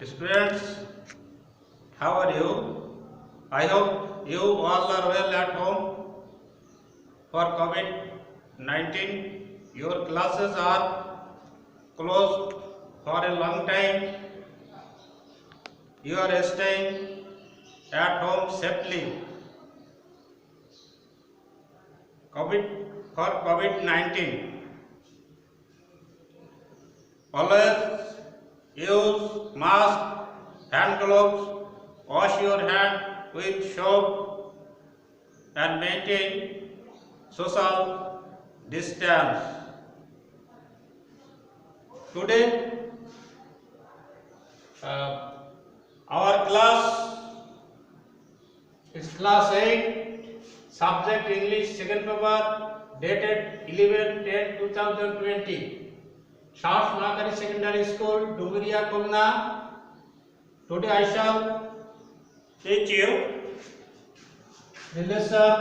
Students, how are you? I hope you all are well at home. For COVID-19, your classes are closed for a long time. You are staying at home safely. For COVID-19, always use mask, hand gloves, wash your hand with soap and maintain social distance. Today, our class is class 8, subject English, second paper, dated 11/10/2020. South Nagari Secondary School, Dumiria, Khulna. Today I shall teach you the lesson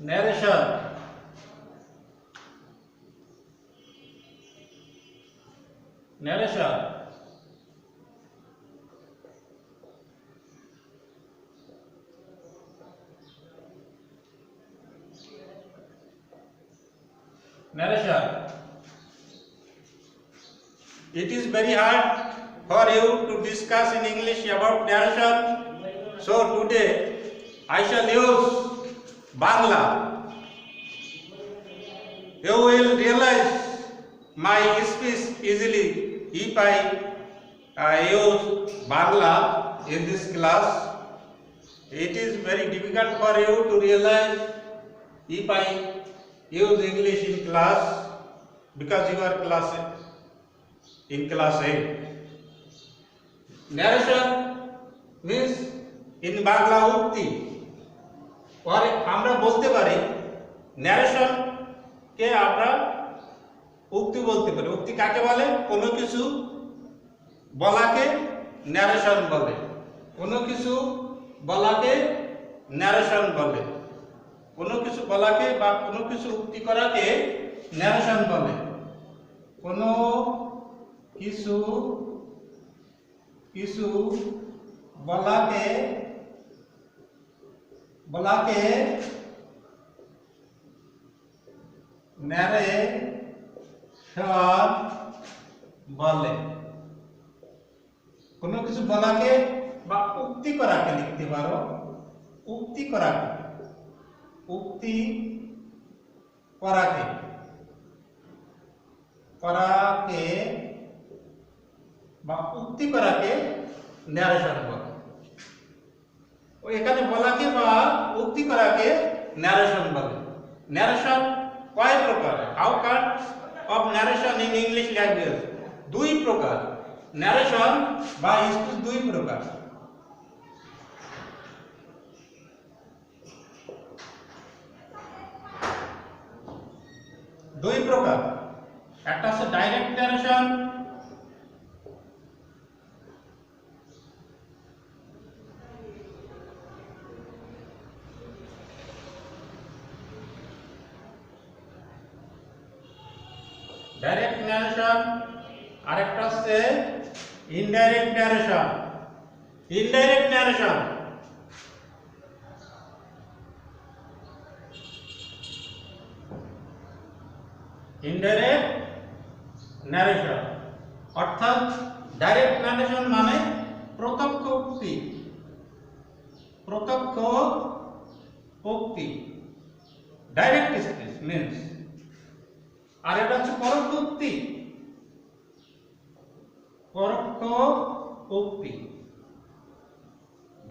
narration. Narration. It is very hard for you to discuss in English about narration. So today I shall use Bangla. You will realize my speech easily if I use Bangla in this class. It is very difficult for you to realize if I use English in class because you are in class 8. Narration means in Bangla ukti. और আমরা বলতে পারি narration কে আমরা উক্তি বলতে পারি। উক্তি কাকে বলে? কোনো কিছু বলাকে narration বলে। কোনো কিছু বলাকে narration বলে। কোনো কিছু বলাকে বা কোনো কিছু উক্তি করাকে narration বলে। কোনো কিছু বলাকে narration বলে। কোনো কিছু বলাকে বা উক্তি করাকে লিখতে পারো। উক্তি করাকে বা উক্তি করাকে narration বলে। ও এখানে বলাকে বা উক্তি করাকে narration বলে। narration কয় প্রকার? How kinds of narration in English language? দুই প্রকার। narration বা স্পিচ দুই প্রকার। দুই প্রকার। একটা হচ্ছে ডাইরেক্ট narration, আর একটা হচ্ছে ইনডাইরেক্ট narration। ইনডাইরেক্ট narration অর্থাৎ ডাইরেক্ট narration মানে প্রত্যক্ষ উক্তি ডাইরেক্ট স্পিচ মিন্স। আর এটা হচ্ছে পরোক্ষ উক্তি।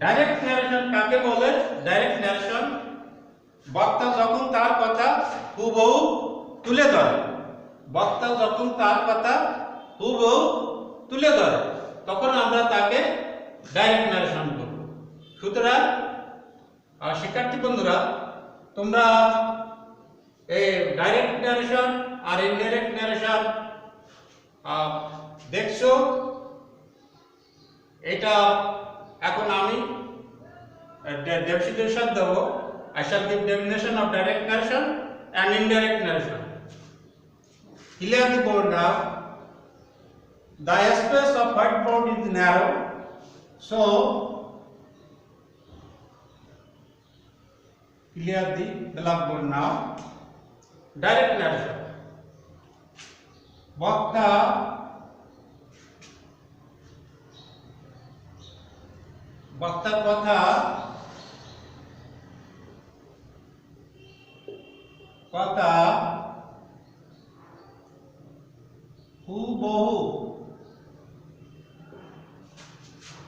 ডাইরেক্ট narration কাকে বলে? ডাইরেক্ট narration বক্তা যখন তার কথা হুবহু তুলে ধরে। তখন আমরা তাকে ডাইরেক্ট narration বলব। সুতরাং শিক্ষার্থী বন্ধুরা, তোমরা এই ডাইরেক্ট narration আর ইনডাইরেক্ট narration দেখছো। এটা এখন আমি definition Dev. I shall give definition of direct narration and indirect narration. Clear the board now. The space of whiteboard narrow, so clear the blackboard now. Direct narration. বক্তা বক্তার কথা হুবহু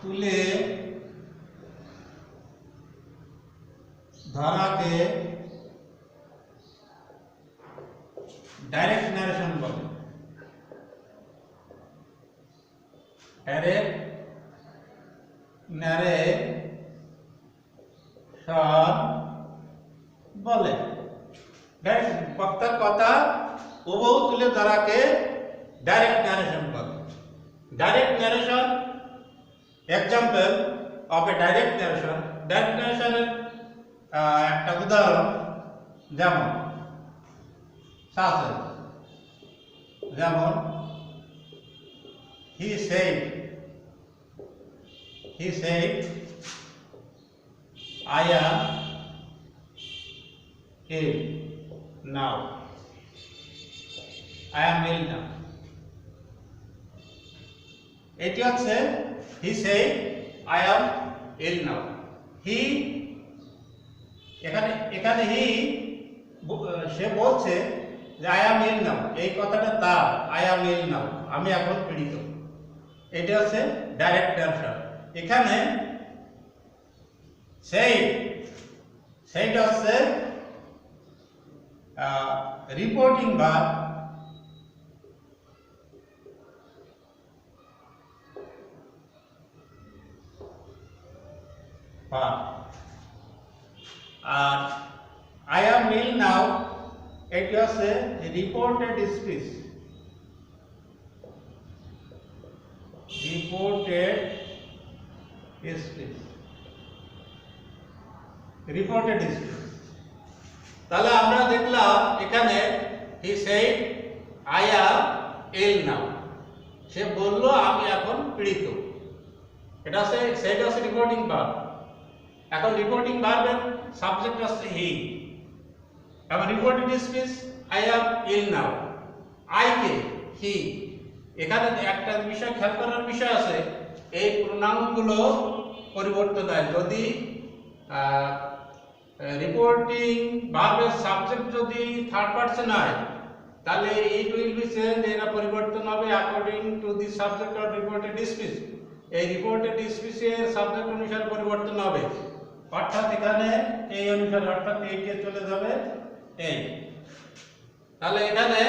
তুলে ধরাকে ডাইরেক্ট ন্যারেশন বলে। ডাইরেক্ট ন্যারেশন বলে। বক্তার কথা হুবহু তুলে ধরাকে ডাইরেক্ট ন্যারেশন বলে। Direct narration, example of a direct narration. Direct ন্যারেশনের একটা উদাহরণ যেমন যেমন he said I am ill now. I am ill now. এটি হচ্ছে he said I am ill now. He এখানে he সে বলছে যে I am ill now, এই কথাটা তার, I am ill now, আমি এখন পীড়িত। এটা হচ্ছে ডাইরেক্ট ন্যারেশন। এখানে সেইটা হচ্ছে রিপোর্টিং ভার্ব, আর I am ill now এটি হচ্ছে রিপোর্টেড স্পিচ। তাহলে আমরা দেখলাম এখানে he said I am ill now, সে বলল আমি এখন পীড়িত। এটা হচ্ছে রিপোর্টিং ভার্ব। এখন রিপোর্টিং ভার্বের সাবজেক্ট হচ্ছে he, এবং reported speech I am ill now, I K he। এখানে একটা বিষয় খেয়াল করার বিষয় আছে, এই প্রোনাউন গুলো পরিবর্তন হয়। যদি রিপোর্টিং ভার্বের সাবজেক্ট যদি থার্ড পারসন হয় তাহলে ইট উইল বি চেঞ্জ, এরা পরিবর্তন হবে according to the subject of reported speech. এই রিপোর্টেড স্পিচের সাবজেক্ট অনুসারে পরিবর্তন হবে, অর্থাৎ এখানে এই অনুসারে, অর্থাৎ এই কে চলে যাবে এই। তাহলে এখানে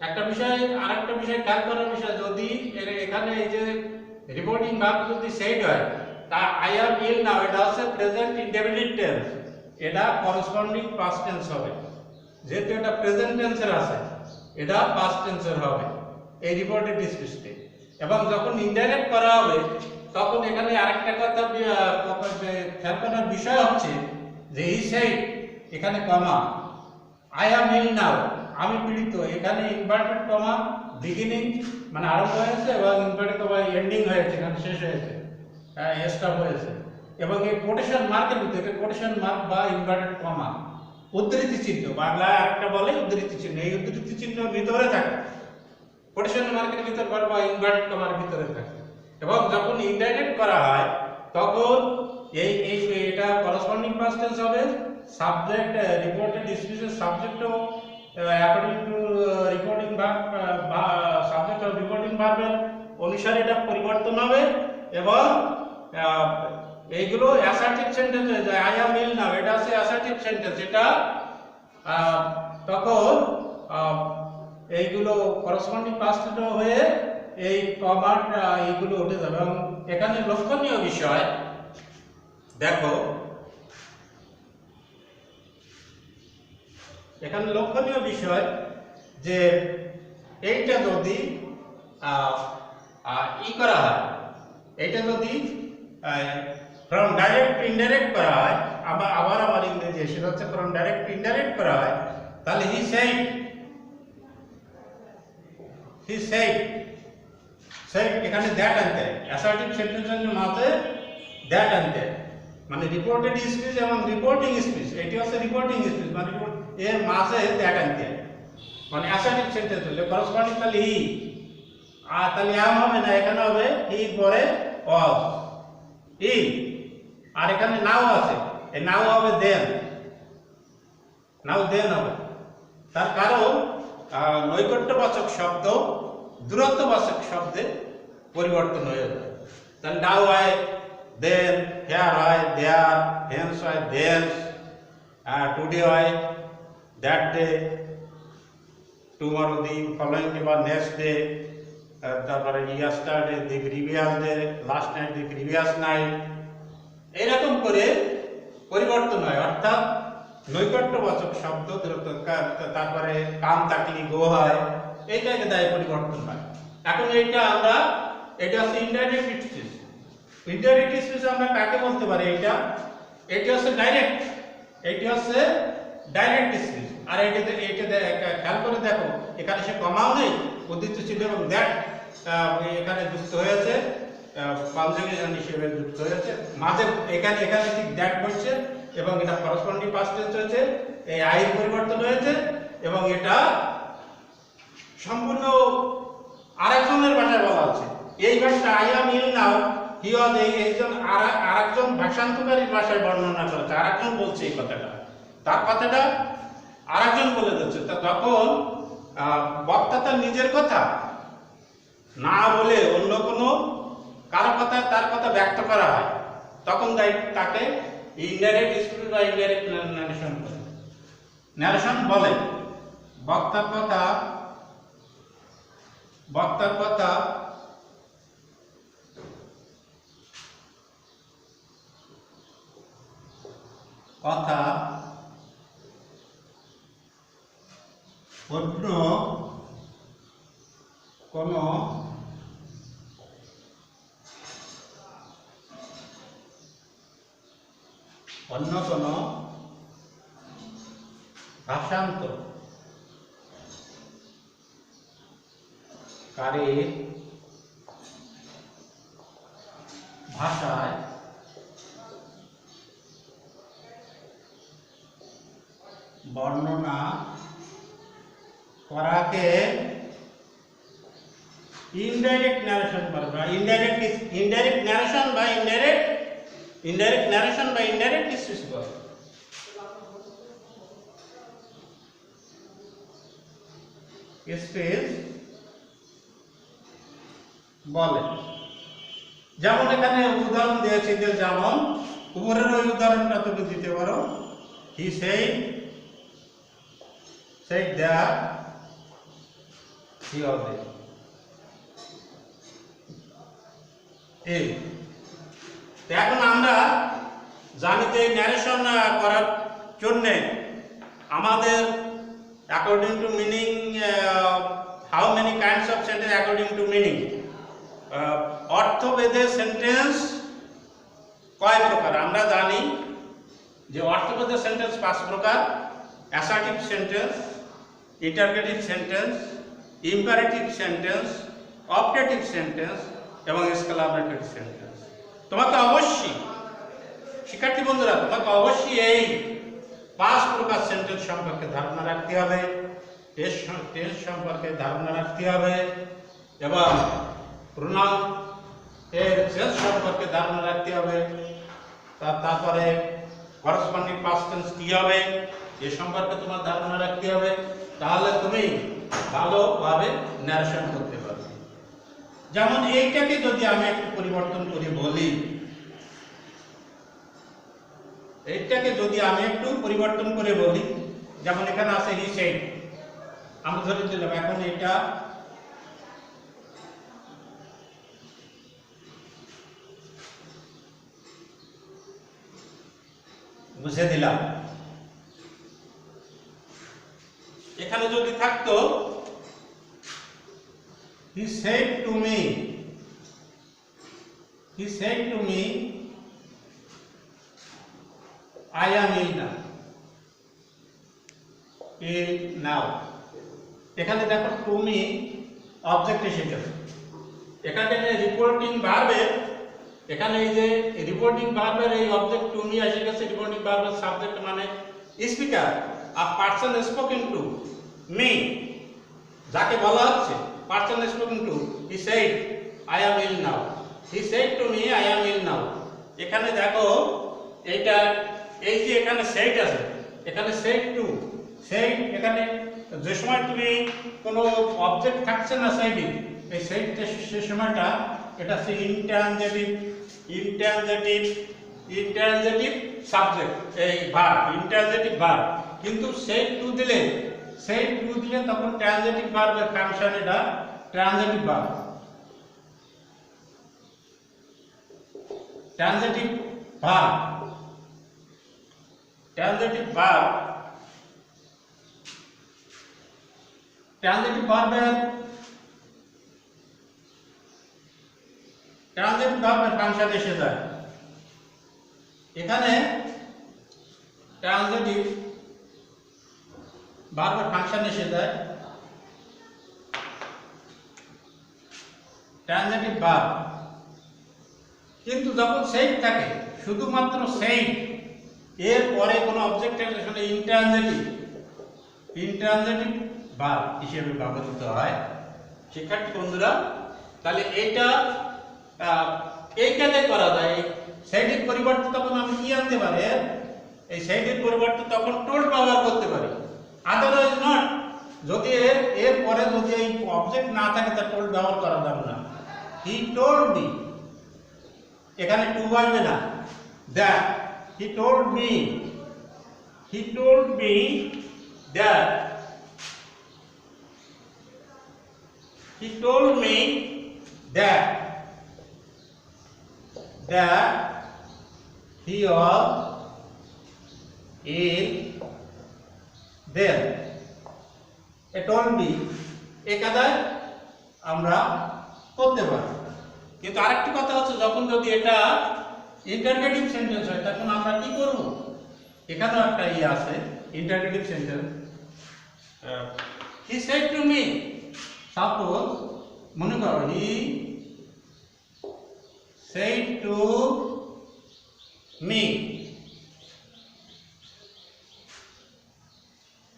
একটা বিষয় আরেকটা বিষয় খেয়াল করার বিষয়, যদি এখানে এই যে রিপোর্টিং ভার্ব যদি সেড হয় তা I am ill now, এটা হচ্ছে প্রেজেন্ট ইনডেফিনিট টেন্স, এটা করসপন্ডিং পাস্ট টেন্স হবে। যেহেতু এটা প্রেজেন্ট টেন্সের আছে, এটা পাস্ট টেন্সের হবে এই রিপোর্টেড স্পিচটি। এবং যখন ইনডাইরেক্ট করা হবে তখন এখানে আরেকটা কথা খেয়াল করার বিষয় হচ্ছে যে he said, এখানে কমা, I am ill now, আমি পীড়িত, এখানে ইনভার্টেড কমা বিগিনিং মানে আরম্ভ হয়েছে এবং ইনভার্টেড কমা এন্ডিং হয়েছে, এখানে শেষ হয়েছে, স্টপ হয়েছে। এবং এই কোটেশন মার্কের ভিতরে, কোটেশন মার্ক বা ইনভার্টেড কমা উদ্ধৃতি চিহ্ন, বাংলায় আরেকটা বলে উদ্ধৃতি চিহ্ন, এই উদ্ধৃতি চিহ্ন ভিতরে থাকে, কোটেশন মার্কের ভিতরে বা ইনভার্টেড কমার ভিতরে থাকে। এবং যখন ইনডাইরেক্ট করা হয় তখন এটা করসপন্ডিং পাস্ট টেন্স হবে। সাবজেক্ট রিপোর্টেড স্পিচের সাবজেক্টও অ্যাকর্ডিং টু রিপোর্টিং ভার্ব বা সাবজেক্ট অফ রিপোর্টিং ভার্বের অনুসারে এটা পরিবর্তন হবে। এবং এইগুলো অ্যাসার্টিভ সেন্টেন্স হয়ে যায়। I am ill now, এটা আছে অ্যাসার্টিভ সেন্টেন্স, এটা তখন এইগুলো করসপন্ডিং পাস্ট হয়ে এই কমার এইগুলো উঠে যাবে। এবং এখানে লক্ষণীয় বিষয় দেখো, এখানে লক্ষণীয় বিষয় যে এইটা যদি করা হয়, এটা যদি ফ্রম ডাইরেক্ট টু ইনডাইরেক্ট করা হয়, আবার আমার ইংরেজি সেটা হচ্ছে ফ্রম ডাইরেক্ট টু ইনডাইরেক্ট করা হয়, তাহলে he said সেই এখানে দ্যাট আনতে হয়, অ্যাসার্টিভ সেন্টেন্সের মাঝে দ্যাট আনতে হয়, মানে রিপোর্টেড স্পিচ এবং রিপোর্টিং স্পিচ, এটি হচ্ছে রিপোর্টিং স্পিচ, মানে এর মাঝে দ্যাট আনতে হয়। মানে অ্যাসার্টিভ সেন্টেন্স হলে করসপন্ডিং তাহলে হি, আর তাহলে এম হবে না, এখানে হবে হি পরে ওয়াজ ই, আর এখানে নাও আছে, এই নাও হবে দেন, নাও দেন হবে। তার কারণ নৈকট্যবাচক শব্দ দূরত্ববাচক শব্দে পরিবর্তন হয়ে যায়। তাহলে নাও হয় দেন, হেয়ার হয় দেয়ার, হেন্স হয় দেন্স, টুডে হয় that day, tomorrow the following day বা নেক্সট ডে, তারপরে yesterday the previous day, last night the previous night, এইরকম করে পরিবর্তন হয়। অর্থাৎ নৈকট্যবাচক শব্দ তারপরে কাম তাকলি গো হয়, এই জায়গায় পরিবর্তন হয়। এখন এইটা আমরা, এটা হচ্ছে ইনডাইরেক্ট স্পিচ। ইনডাইরেক্ট স্পিচ আমরা কাকে বলতে পারি? এটা হচ্ছে ডাইরেক্ট, এইটা হচ্ছে ডাইরেক্ট স্পিচ। আর এইটা খেয়াল করে দেখো, এখানে সে কমাও নেই, উদ্দিষ্ট ছিল এবং দ্যাট এখানে যুক্ত হয়েছে, কনজাংশন হিসেবে যুক্ত হয়েছে মাঝে, এখানে ঠিক দ্যাট বসছে এবং এটা করসপন্ডিং পাস্ট টেন্স হয়েছে, এই আইয়ের পরিবর্তন হয়েছে এবং এটা সম্পূর্ণ আরেকজনের ভাষায় বলা আছে। এই ভাষাটা আই অ্যাম ইল নাও, হি ওয়াজ, এইজন আরেকজন ভাষান্তকারীর ভাষায় বর্ণনা করেছে, আরেকজন বলছে এই কথাটা, তার কথাটা আরেকজন বলে দিচ্ছে। তা তখন বক্তা তার নিজের কথা না বলে অন্য কোনো কারো কথা, তার কথা ব্যক্ত করা হয়, তখন তাকে ইনডাইরেক্ট স্পিচ বা ইনডাইরেক্ট ন্যারেশন বলে। বক্তার কথা অন্য কোনো ভাষান্তরকারীর ভাষায় বর্ণনা করাকে ইনডাইরেক্ট ন্যারেশন বলে। ইনডাইরেক্ট ন্যারেশন বা ইনডাইরেক্ট স্পিচ বলে। স্পিচ বলে। যেমন এখানে উদাহরণ দিয়েছি, যে যেমন উপরের ওই উদাহরণটা তুমি দিতে পারো, হি said that he was there. এখন আমরা জানি যে ন্যারেশন করার জন্য আমাদের according to meaning, how many kinds of sentence according to meaning, অর্থভেদে সেন্টেন্স কয় প্রকার? আমরা জানি যে অর্থভেদে সেন্টেন্স 5 প্রকার: assertive sentence, interrogative sentence, imperative sentence, optative sentence এবং এক্সক্লামেটরি সেন্টেন্স। তোমাকে অবশ্যই শিক্ষার্থী বন্ধুরা, তোমাকে অবশ্যই এই 5 প্রকার সেন্টেন্স সম্পর্কে ধারণা রাখতে হবে, টেন্স সম্পর্কে ধারণা রাখতে হবে এবং প্রোনাউন এর সেন্স সম্পর্কে ধারণা রাখতে হবে। তারপরে করসপন্ডিং পাস্ট টেন্স কি হবে এ সম্পর্কে তোমার ধারণা রাখতে হবে, তাহলে তুমি ভালোভাবে ন্যারেশন করতে পারবে। যেমন এইটাকে যদি আমি একটু পরিবর্তন করে বলি, যেমন এখানে আছে হি সেড, আমি ধরে দিলাম, এখন এটা বুঝে দিলাম। এখানে যদি থাকতো he said to me I am ill now, এখানে দেখো টু মি অবজেক্ট এসেছে, এখানে রিপোর্টিং ভার্বের এখানে এই যে রিপোর্টিং ভার্বের এই অবজেক্ট টু মি এসে গেছে, রিপোর্টিং ভার্বের সাবজেক্ট মানে স্পিকার, আর পারসন স্পোকেন টু মি যাকে বলা হচ্ছে person spoken to, he said I am ill now, he said to me I am ill now. এখানে দেখো এইটা এই যে এখানে সেড আছে, এখানে সেড টু সেড, এখানে যে সময় তুমি কোনো অবজেক্ট থাকছে না সাইডে, এই সেড সে সময়টা এটা হচ্ছে ইনট্রানজিটিভ ইনট্রানজিটিভ ইনট্রানজিটিভ সাবজেক্ট, এই ভার্ব ইনট্রানজিটিভ ভার্ব। কিন্তু সেড টু দিলে তখন ট্রানজিটিভ ভার্বের ফাংশন, এটা transitive verb, transitive verb, transitive verb, transitive ভার্বের ট্রানজিটিভ ভার্বের ফাংশন এসে যায় এখানে। ট্রানজিটিভ ভার্বের ফাংশন এসে যায় ট্রানজিটিভ ভার্ব। কিন্তু যখন সেইড থাকে, শুধুমাত্র সেইড, এর পরে কোনো অবজেক্টের আসলে ইনট্রানজিটিভ ভার্ব হিসেবে ব্যবহৃত হয়। শিক্ষার্থী বন্ধুরা, তাহলে এইটা এই কাজে করা যায়। সেইডের পরিবর্তে তখন আমি কি আনতে পারি, এই সেইডের পরিবর্তে তখন টোল্ড ব্যবহার করতে পারি, আদারওয়াইজ নট। যদি এর পরে যদি এই অবজেক্ট না থাকে তা টোল্ড ব্যবহার করা যাবে না। হি টোল্ড মি, এখানে টু আসবে না, that he told me, he told me that, he told me that he was ill then. A told me এই কাজে আমরা করতে পারি। কিন্তু আরেকটি কথা হচ্ছে, যখন যদি এটা ইন্টারগেটিভ সেন্টেন্স হয় তখন আমরা কি করব, এখানেও একটা আছে interrogative sentence. he said to me, suppose মনে করো হি said to me,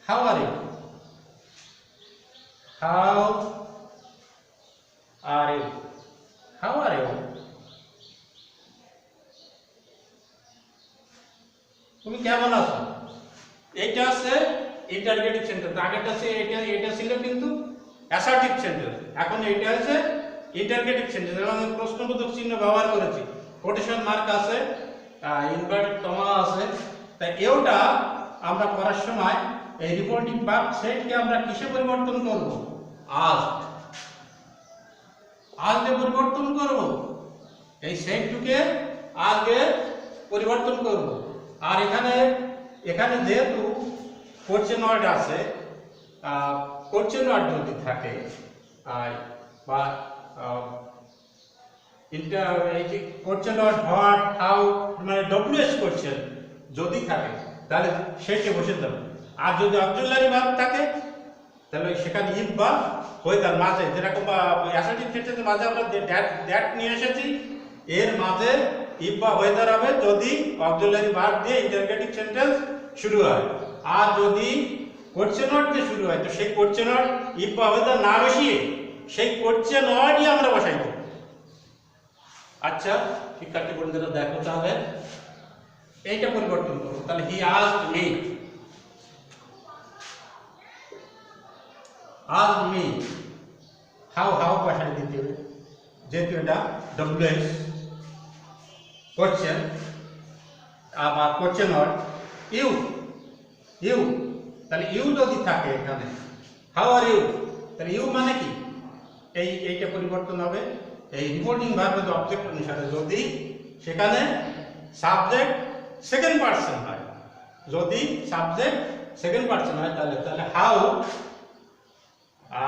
how are you, how are you, how are you, তুমি কেমন আছো। এইটা আছে ইন্টারগেটিভ সেন্টেন্স, আগেরটা আছে এটা ছিল কিন্তু অ্যাসার্টিভ সেন্টেন্স, এখন এইটা আছে ইন্টারগেটিভ সেন্টেন্স এবং প্রশ্নবোধক চিহ্ন ব্যবহার করেছি, কোটেশন মার্ক আছে, ইনভার্টেড কমা আছে। তাই এওটা আমরা করার সময় এই রিপোর্টিং ভার্ব সেটকে আমরা কিসে পরিবর্তন করব, আজকে পরিবর্তন করব, এই সেটটুকে আজকে পরিবর্তন করব। আর এখানে যেহেতু কোশ্চেন ওয়ার্ড আছে, কোশ্চেন ওয়ার্ড যদি থাকে বা কোশ্চেন ওয়ার্ড হোয়াট হাউ মানে ডব্লিউএস কোশ্চেন যদি থাকে তাহলে সেটে বসে যাবে। আর যদি অক্সিলারি ভার্ব থাকে তাহলে সেখানে ইফ বা ওয়েদার মাঝে, যেরকম অ্যাসার্টিভ সেন্টেন্সের মাঝে আমরা দ্যাট নিয়ে এসেছি, এর মাঝে ইফ বা ওয়েদার হবে যদি অক্সিলারি ভার্ব দিয়ে ইন্টারগেটিভ সেন্টেন্স শুরু হয়। আর যদি কোশ্চেন ওয়ার্ড দিয়ে শুরু হয় তো সেই কোশ্চেন ওয়ার্ড ইফ বা ওয়েদার না বসিয়ে সেই কোশ্চেন ওয়ার্ডই আমরা বসাই দেব। আচ্ছা শিক্ষার্থী বন্ধুরা দেখো, তাহলে এইটা পরিবর্তন করবো। তাহলে হি আস্কড মি, হাউ বসাই দিতে হবে, যেহেতু এটা ডব্লিউএস কোশ্চেন আবার কোশ্চেন ওয়ার্ড। ইউ তাহলে ইউ যদি থাকে এখানে, হাউ আর ইউ, তাহলে ইউ মানে কি, এইটা পরিবর্তন হবে এই রিপোর্টিং ভার্বের অবজেক্ট অনুসারে, যদি সেখানে সাবজেক্ট সেকেন্ড পারসন হয়, যদি সাবজেক্ট সেকেন্ড পারসন হয় তাহলে হাউ,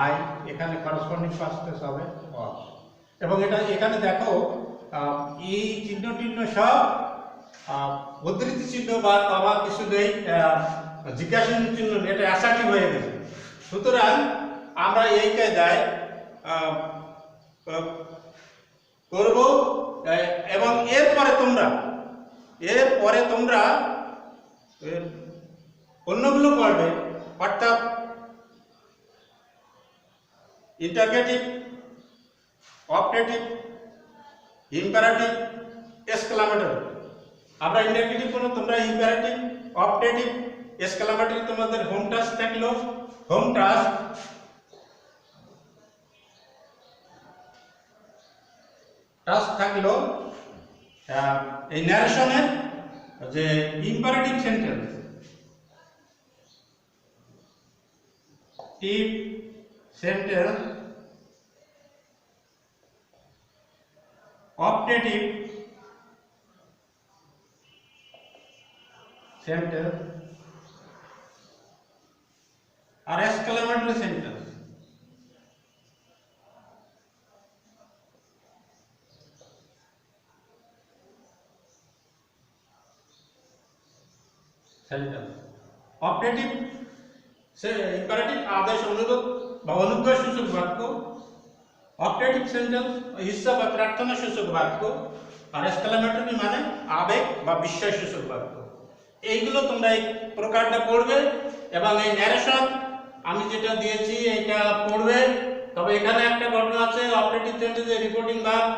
আই এখানে করসপন্ডিং পাস্ট টেন্স হবে ওয়াজ। এবং এটা এখানে দেখো এই চিহ্ন সব উদ্ধৃতি চিহ্ন বা কমা কিছু নেই, জিজ্ঞাসা চিহ্ন, এটা অ্যাসার্টিভ হয়ে গেছে। সুতরাং আমরা এই কায়দায় করব এবং এরপরে তোমরা অন্যগুলো পড়বে, অর্থাৎ ইন্টারগেটিভ, অপারেটিভ, ইম্পারেটিভ, এক্সক্লামেটরি। আমরা ইন্টারগেটিভ করব, তোমরা ইম্পারেটিভ, অপারেটিভ, এক্সক্লামেটরি তোমাদের হোম টাস্ক থাকলো। হোম টাস্ক থাকলো এই ন্যারেশনের যে ইম্পারেটিভ সেন্টেন্স, টিপ সেন্টেন্স, অপারেটিভ সেন্টেন্স আর এক্সক্লামেটরি সেন্টেন্স। অপারেটিভ ইম্পারেটিভ আদেশ, অনুরোধ বা অনুজ্ঞা সূচক বাক্য। অপারেটিভ সেন্টেন্স ইচ্ছা বা প্রার্থনা সূচক বাক্য। আর এক্সক্লামেটরি মানে আবেগ বা বিস্ময় সূচক বাক্য। এইগুলো তোমরা এই প্রকারটা পড়বে এবং এই ন্যারেশন আমি যেটা দিয়েছি এটা পড়বে। তবে এখানে একটা ঘটনা আছে, অপারেটিভ সেন্টেন্সে রিপোর্টিং ভার্ব,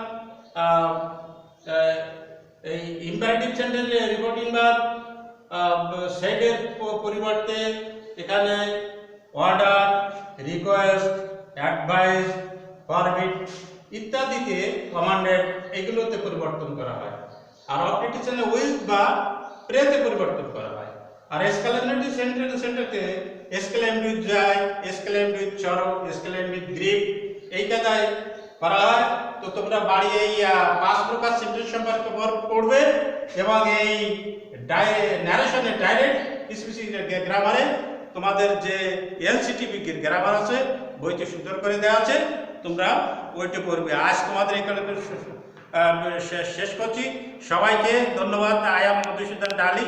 এই ইম্পারেটিভ সেন্টেন্সে রিপোর্টিং ভার্ব সেটের পরিবর্তে এখানে অর্ডার, রিকোয়েস্ট, অ্যাডভাইস, ফরবিড ইত্যাদিতে কমান্ডেড এগুলোতে পরিবর্তন করা হয়। আর অপারেটিভ সেন্টেন্সে উইল বা প্রেতে পরিবর্তন করা হয়। আর এক্সক্লেমেটরি সেন্টেন্সে exclaimed with joy, exclaimed with sorrow, exclaimed with grief এই কাদায় করা হয়। তো তোমরা বাড়ি এই 5 প্রকার সেন্টেন্স সম্পর্কে পড়বে এবং এই ন্যারেশনের ডাইরেক্ট স্পিচিং গ্রামারে তোমাদের যে এলসিটিভি গ্রামার আছে বইতে সুন্দর করে দেওয়া আছে, তোমরা ওইটা পড়বে। আজ তোমাদের এখানে শেষ করছি। সবাইকে ধন্যবাদ। আই এম মধুসূদন ডালি।